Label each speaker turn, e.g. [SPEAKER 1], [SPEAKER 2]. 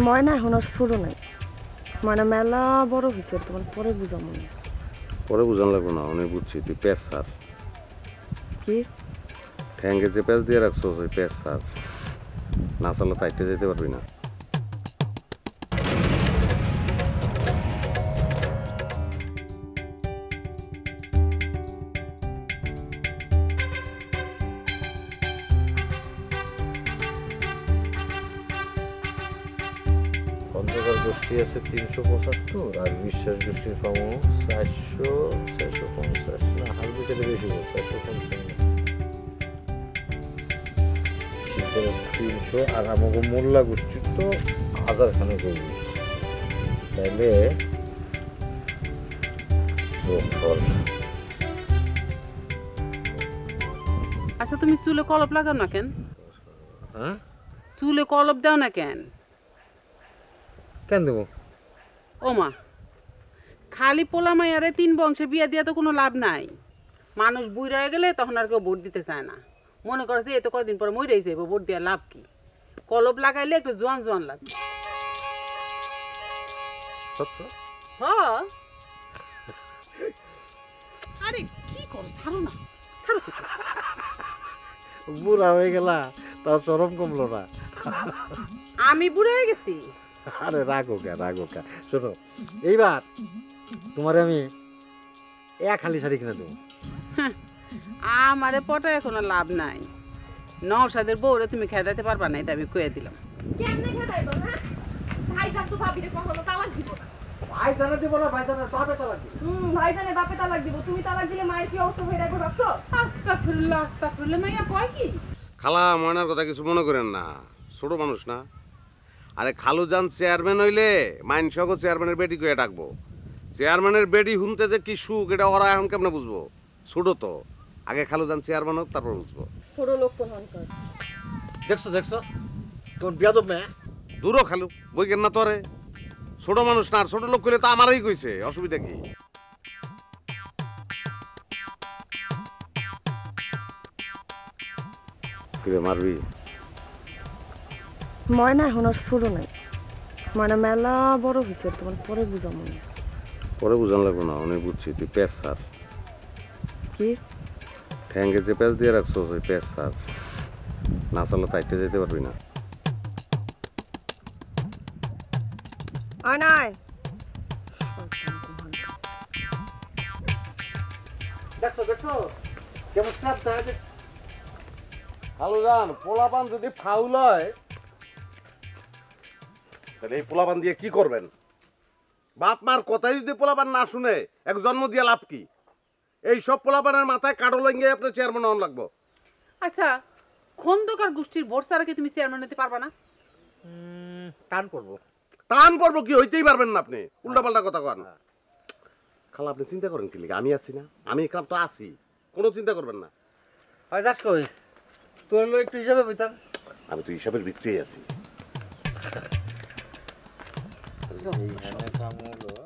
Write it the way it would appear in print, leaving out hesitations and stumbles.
[SPEAKER 1] ময়না এখন আর ছোট নাই, ময়না মেলা বড় হয়েছে, তোমার পরে বুঝামো না।
[SPEAKER 2] পরে বুঝান লাগবো না, অনেক বুঝছি। তুই প্যাঁচ সার,
[SPEAKER 1] কি
[SPEAKER 2] ঠ্যাঙ্গে যে প্যাঁচ দিয়ে রাখছো ওই প্যাঁচ সার, না চালে তাইতে যেতে পারবি না।
[SPEAKER 3] খন্দকার গোষ্ঠী আছে 375 আর বিশ্বাস গোষ্ঠীর পাবো 450 না হাল বিকেলে বেশি 450 আর আমাকে মোল্লা গোষ্ঠীর তো 1000 খানে করবি তাইলে
[SPEAKER 4] আচ্ছা তুমি চুলে কলপ লাগাও না কেন?
[SPEAKER 3] হ্যাঁ
[SPEAKER 4] চুলে কলপ দাও না কেন?
[SPEAKER 3] কেন দেবো?
[SPEAKER 4] ও মা, খালি পোলা মাইয়ারে 3 বংশে বিয়া দিয়া তো কোনো লাভ নাই। মানুষ বুড়া হয়ে গেলে তখন আর কেউ ভোট দিতে চায় না। মনে করে যে এত কদিন পরে মরেই যাইব, ভোট দেওয়ার লাভ কি? কলপ লাগাইলে একটু জোয়ান জোয়ান লাগবে। হ্যাঁ আরে কি করো, ছাড়ো না, ছাড়ো।
[SPEAKER 3] বুড়া হয়ে গেলা তাও চরম কমলো না।
[SPEAKER 4] আমি বুড়া হয়ে গেছি?
[SPEAKER 3] আরে রাগো কা শোনো, এইবার তোমারে আমি খালি শাড়ি কিনে দেবো।
[SPEAKER 4] আমারে পটায় কোনো লাভ নাই। নওশাদের বউরে তুমি খেদাইতে পারবা না, এটা আমি কয়ে দিলাম।
[SPEAKER 5] কেমনে খেদাইবো? হ্যাঁ ভাইজান তো ভাবিরে কখনো তালাক দিব না।
[SPEAKER 3] ভাইজানে দিব না, ভাইজানের বাপে তালাক দিব।
[SPEAKER 5] ভাইজানে বাপে তালাক দিব, তুমি তালাক দিলে মায়ের কি অবস্থা হয়ে যাবে ভাবছো?
[SPEAKER 4] আস্তাগফিরুল্লাহ, মাইয়া কয় কি?
[SPEAKER 2] খালা ময়নার কথা কিছু মনে করেন না, ছোট মানুষ না। আরে খালুজান চেয়ারম্যান হইলে মাইনসহ চেয়ারম্যানের বেটি করে ডাকবো। চেয়ারম্যানের বেটি শুনতে যে কি সুখ, এটা ওরা এখন কেমনে বুঝবো? ছোট তো, আগে খালুজান চেয়ারম্যান হোক তারপর বুঝবো।
[SPEAKER 5] ছোট লোক প্রধান কর।
[SPEAKER 3] দেখছো কোন বিয়াদব মেয়ে।
[SPEAKER 2] দূরও খালু বই কেন না তোরে, ছোট মানুষ না। আর ছোট লোক করলে তো আমারই কইছে, অসুবিধা কি? মারবি?
[SPEAKER 1] ময়না এখন আর ছোট নাই, ময়না মেলা বড় হয়েছে, তোমার পরে বুঝামো না।
[SPEAKER 2] পরে বুঝান লাগবো না, অনেক বুঝছি। তুই প্যাঁচ সার,
[SPEAKER 1] কি
[SPEAKER 2] ঠ্যাঙ্গে যে প্যাঁচ দিয়ে রাখছো ওই প্যাঁচ সার, না চালে তাইতে যেতে পারবি না।
[SPEAKER 1] নাই
[SPEAKER 3] দেখছো কেমন চাপ দেয়।
[SPEAKER 2] খালুজান পোলাপান যদি ফাউল হয় তাহলে এই পোলাপান দিয়ে কি করবেন? বাপ মার কথাই যদি পোলাপান না শুনে এক জন্ম দিয়ে লাভ কি? এই সব পোলাপানের মাথায় কাটল লেগে আপনার চেয়ারম্যান হন লাগবো।
[SPEAKER 4] আচ্ছা, খন্দকার গোষ্ঠীর ভোট ছাড়া কি তুমি চেয়ারম্যান হতে পারবা না?
[SPEAKER 3] টান করবো।
[SPEAKER 2] টান পড়বো কি? হইতেই পারবেন না আপনি, উল্টাপাল্টা কথা কন। খালা আপনি চিন্তা করেন কি লিগে? আমি আছি না, আমি এখানে তো আছি, কোনো চিন্তা করবেন না।
[SPEAKER 3] হয় যাস কই, তোর হলো একটু হিসাবে বইতাম।
[SPEAKER 2] আমি তো হিসাবের ভিতরেই আছি।
[SPEAKER 3] এইখানে কাম হলো